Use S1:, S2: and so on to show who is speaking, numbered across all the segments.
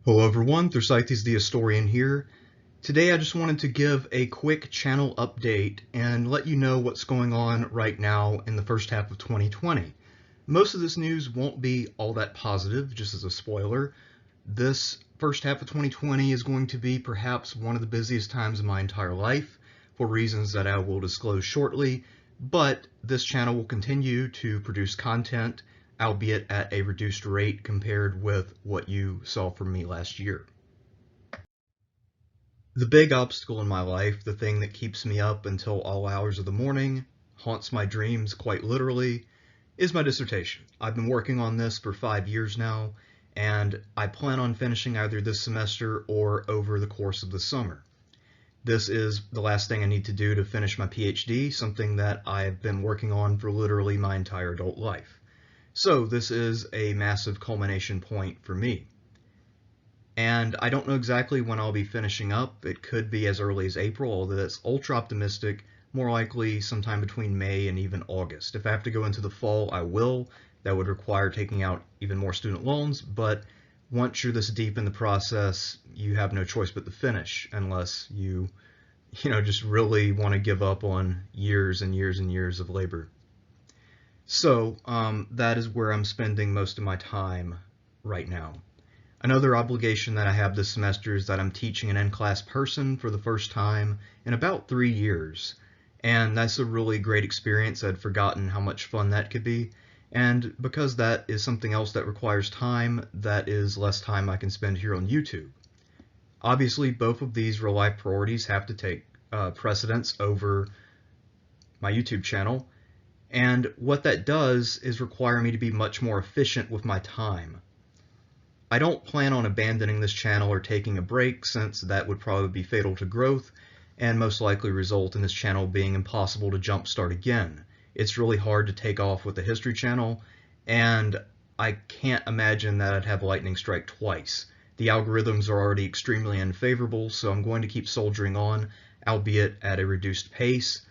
S1: Hello everyone, Thersites the Historian here. Today I just wanted to give a quick channel update and let you know what's going on right now in the first half of 2020. Most of this news won't be all that positive, just as a spoiler. This first half of 2020 is going to be perhaps one of the busiest times of my entire life, for reasons that I will disclose shortly, but this channel will continue to produce content, albeit at a reduced rate compared with what you saw from me last year. The big obstacle in my life, the thing that keeps me up until all hours of the morning, haunts my dreams quite literally, is my dissertation. I've been working on this for 5 years now, and I plan on finishing either this semester or over the course of the summer. This is the last thing I need to do to finish my PhD, something that I've been working on for literally my entire adult life. So this is a massive culmination point for me. And I don't know exactly when I'll be finishing up. It could be as early as April, although that's ultra optimistic, more likely sometime between May and even August. If I have to go into the fall, I will. That would require taking out even more student loans, but once you're this deep in the process, you have no choice but to finish, unless you just really want to give up on years and years and years of labor. So that is where I'm spending most of my time right now. Another obligation that I have this semester is that I'm teaching an in-class person for the first time in about 3 years. And that's a really great experience. I'd forgotten how much fun that could be. And because that is something else that requires time, that is less time I can spend here on YouTube. Obviously, both of these real life priorities have to take precedence over my YouTube channel. And what that does is require me to be much more efficient with my time. I don't plan on abandoning this channel or taking a break, since that would probably be fatal to growth and most likely result in this channel being impossible to jumpstart again. It's really hard to take off with the history channel, and I can't imagine that I'd have lightning strike twice. The algorithms are already extremely unfavorable, so I'm going to keep soldiering on, albeit at a reduced pace,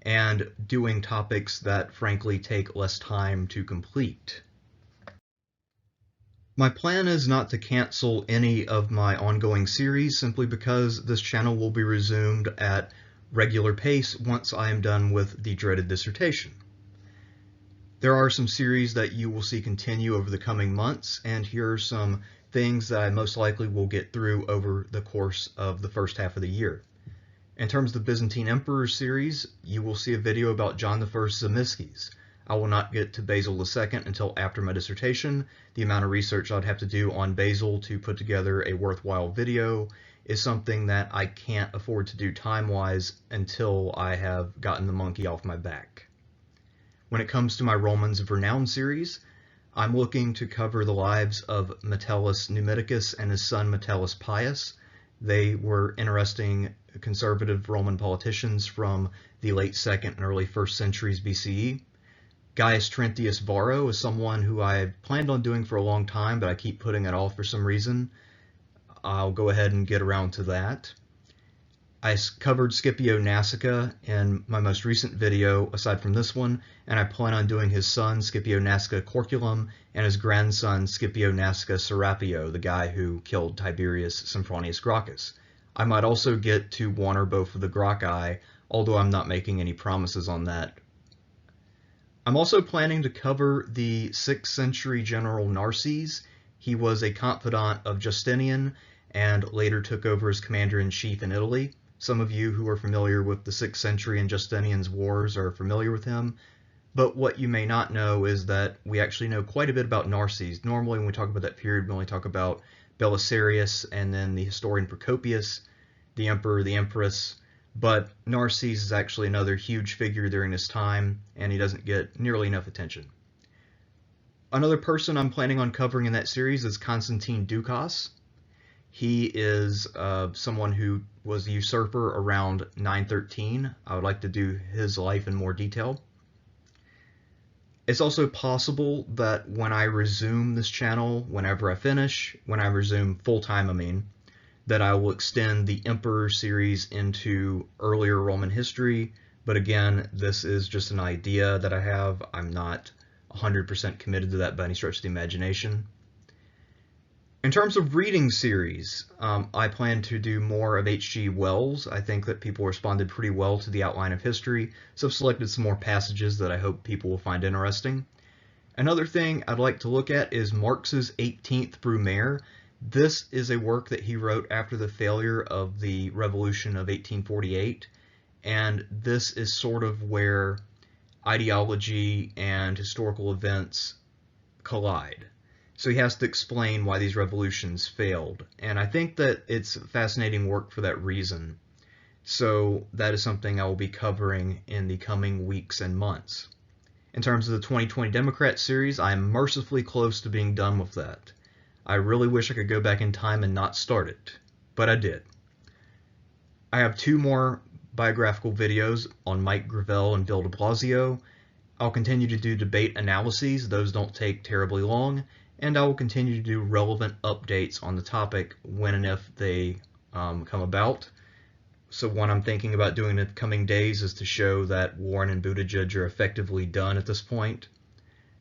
S1: and doing topics that frankly take less time to complete. My plan is not to cancel any of my ongoing series simply because this channel will be resumed at regular pace once I am done with the dreaded dissertation. There are some series that you will see continue over the coming months, and here are some things that I most likely will get through over the course of the first half of the year. In terms of the Byzantine Emperor series, you will see a video about John I's Zamiskis. I will not get to Basil II until after my dissertation. The amount of research I'd have to do on Basil to put together a worthwhile video is something that I can't afford to do time-wise until I have gotten the monkey off my back. When it comes to my Romans of Renown series, I'm looking to cover the lives of Metellus Numidicus and his son Metellus Pius. They were interesting conservative Roman politicians from the late 2nd and early 1st centuries BCE. Gaius Trentius Varro is someone who I planned on doing for a long time, but I keep putting it off for some reason. I'll go ahead and get around to that. I covered Scipio Nasica in my most recent video, aside from this one, and I plan on doing his son, Scipio Nasica Corculum, and his grandson, Scipio Nasica Serapio, the guy who killed Tiberius Sempronius Gracchus. I might also get to one or both of the Gracchi, although I'm not making any promises on that. I'm also planning to cover the 6th century general Narses. He was a confidant of Justinian and later took over as commander-in-chief in Italy. Some of you who are familiar with the 6th century and Justinian's wars are familiar with him, but what you may not know is that we actually know quite a bit about Narses. Normally when we talk about that period, we only talk about Belisarius and then the historian Procopius, the emperor, the empress, but Narses is actually another huge figure during this time, and he doesn't get nearly enough attention. Another person I'm planning on covering in that series is Constantine Ducas. He is someone who was a usurper around 913. I would like to do his life in more detail. It's also possible that when I resume this channel, whenever I finish, when I resume full-time, that I will extend the Emperor series into earlier Roman history, but again, this is just an idea that I have. I'm not 100% committed to that by any stretch of the imagination. In terms of reading series, I plan to do more of H.G. Wells. I think that people responded pretty well to the outline of history, so I've selected some more passages that I hope people will find interesting. Another thing I'd like to look at is Marx's 18th Brumaire. This is a work that he wrote after the failure of the Revolution of 1848, and this is sort of where ideology and historical events collide. So he has to explain why these revolutions failed, and I think that it's fascinating work for that reason. So that is something I will be covering in the coming weeks and months. In terms of the 2020 Democrat series, I am mercifully close to being done with that. I really wish I could go back in time and not start it, but I did. I have 2 more biographical videos on Mike Gravel and Bill de Blasio. I'll continue to do debate analyses, those don't take terribly long, and I will continue to do relevant updates on the topic when and if they come about. So one I'm thinking about doing in the coming days is to show that Warren and Buttigieg are effectively done at this point.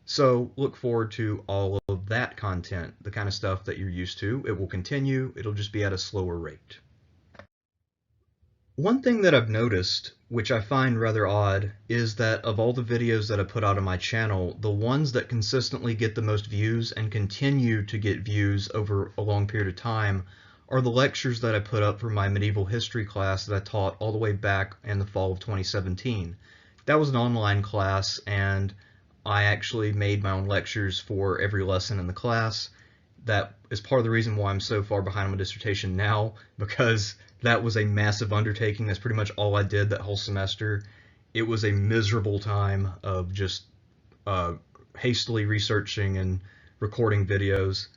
S1: So look forward to all of that content, the kind of stuff that you're used to. It will continue, it'll just be at a slower rate. One thing that I've noticed, which I find rather odd, is that of all the videos that I put out on my channel, the ones that consistently get the most views and continue to get views over a long period of time are the lectures that I put up for my medieval history class that I taught all the way back in the fall of 2017. That was an online class, and I actually made my own lectures for every lesson in the class. That is part of the reason why I'm so far behind on my dissertation now, because that was a massive undertaking. That's pretty much all I did that whole semester. It was a miserable time of just hastily researching and recording videos.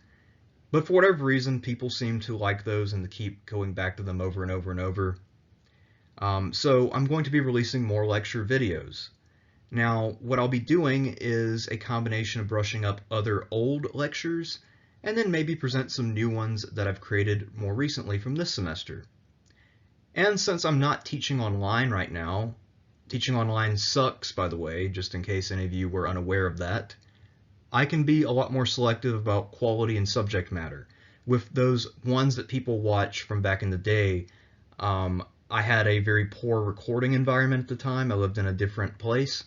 S1: But for whatever reason, people seem to like those and to keep going back to them over and over and over. So I'm going to be releasing more lecture videos. Now, what I'll be doing is a combination of brushing up other old lectures and then maybe present some new ones that I've created more recently from this semester. And since I'm not teaching online right now, teaching online sucks, by the way, just in case any of you were unaware of that, I can be a lot more selective about quality and subject matter. With those ones that people watch from back in the day, I had a very poor recording environment at the time. I lived in a different place,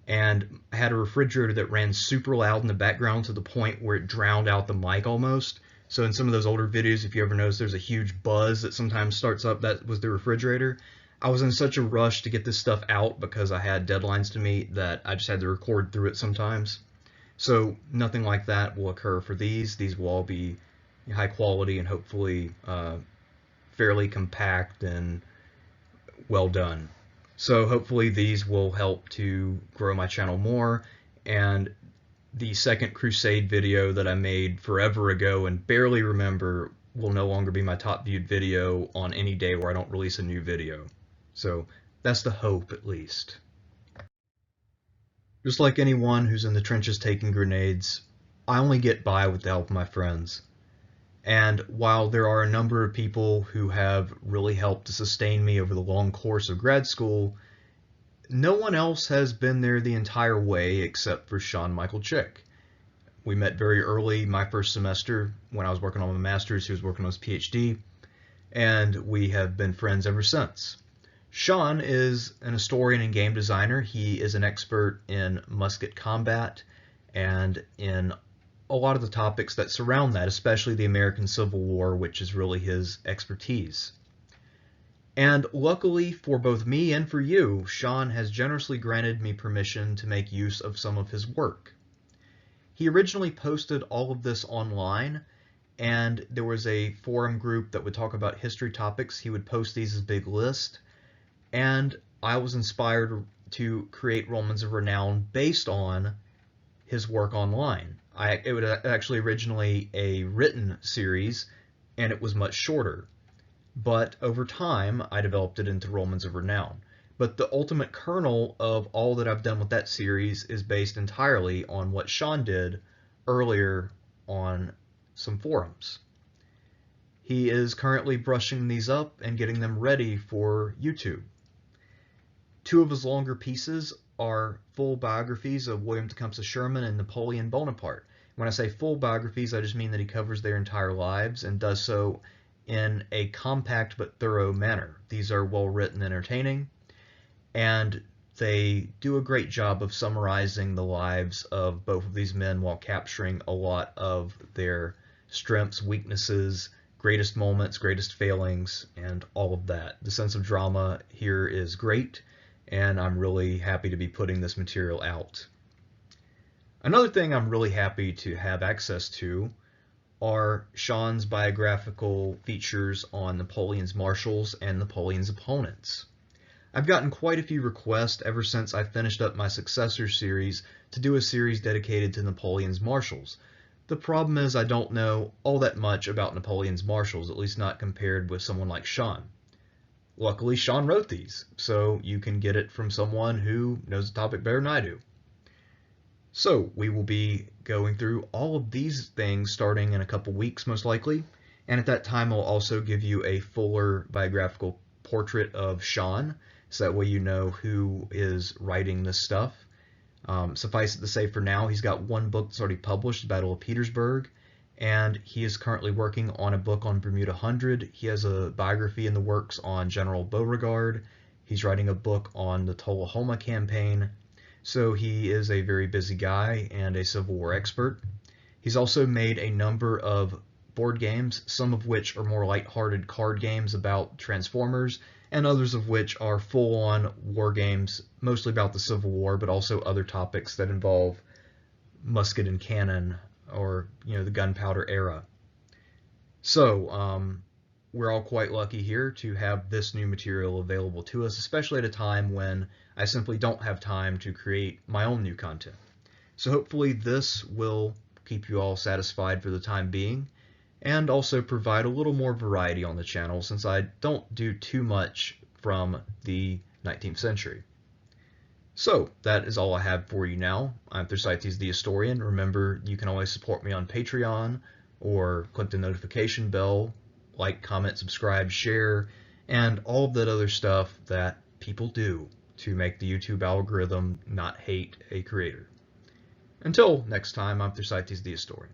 S1: and I had a refrigerator that ran super loud in the background to the point where it drowned out the mic almost. So in some of those older videos, if you ever notice, there's a huge buzz that sometimes starts up. That was the refrigerator. I was in such a rush to get this stuff out because I had deadlines to meet that I just had to record through it sometimes. So nothing like that will occur for these. These will all be high quality and hopefully fairly compact and well done. So hopefully these will help to grow my channel more, and the second Crusade video that I made forever ago and barely remember will no longer be my top viewed video on any day where I don't release a new video. So that's the hope, at least. Just like anyone who's in the trenches taking grenades, I only get by with the help of my friends. And while there are a number of people who have really helped to sustain me over the long course of grad school, no one else has been there the entire way except for Sean Michael Chick. We met very early my first semester when I was working on my master's. He was working on his PhD, and we have been friends ever since. Sean is an historian and game designer. He is an expert in musket combat and in a lot of the topics that surround that, especially the American Civil War, which is really his expertise. And luckily for both me and for you, Sean has generously granted me permission to make use of some of his work. He originally posted all of this online, and there was a forum group that would talk about history topics. He would post these as a big list, and I was inspired to create Romans of Renown based on his work online. It was actually originally a written series, and it was much shorter. But over time, I developed it into Romans of Renown. But the ultimate kernel of all that I've done with that series is based entirely on what Sean did earlier on some forums. He is currently brushing these up and getting them ready for YouTube. 2 of his longer pieces are full biographies of William Tecumseh Sherman and Napoleon Bonaparte, When I say full biographies, I just mean that he covers their entire lives and does so in a compact but thorough manner. These are well written and entertaining, and they do a great job of summarizing the lives of both of these men while capturing a lot of their strengths, weaknesses, greatest moments, greatest failings, and all of that. The sense of drama here is great, and I'm really happy to be putting this material out. Another thing I'm really happy to have access to are Sean's biographical features on Napoleon's marshals and Napoleon's opponents. I've gotten quite a few requests ever since I finished up my successor series to do a series dedicated to Napoleon's marshals. The problem is I don't know all that much about Napoleon's marshals, at least not compared with someone like Sean. Luckily, Sean wrote these, so you can get it from someone who knows the topic better than I do. So we will be going through all of these things starting in a couple weeks, most likely, and at that time I'll also give you a fuller biographical portrait of Sean, so that way you know who is writing this stuff. Suffice it to say, for now, he's got one book that's already published, Battle of Petersburg, and he is currently working on a book on Bermuda 100. He has a biography in the works on General Beauregard. He's writing a book on the Tullahoma campaign. So he is a very busy guy and a Civil War expert. He's also made a number of board games, some of which are more lighthearted card games about Transformers, and others of which are full-on war games, mostly about the Civil War, but also other topics that involve musket and cannon, or the gunpowder era. So we're all quite lucky here to have this new material available to us, especially at a time when I simply don't have time to create my own new content. So hopefully this will keep you all satisfied for the time being, and also provide a little more variety on the channel, since I don't do too much from the 19th century. So that is all I have for you now. I'm Thersites the Historian. Remember, you can always support me on Patreon, or click the notification bell, like, comment, subscribe, share, and all of that other stuff that people do to make the YouTube algorithm not hate a creator. Until next time, I'm Thersites the Historian.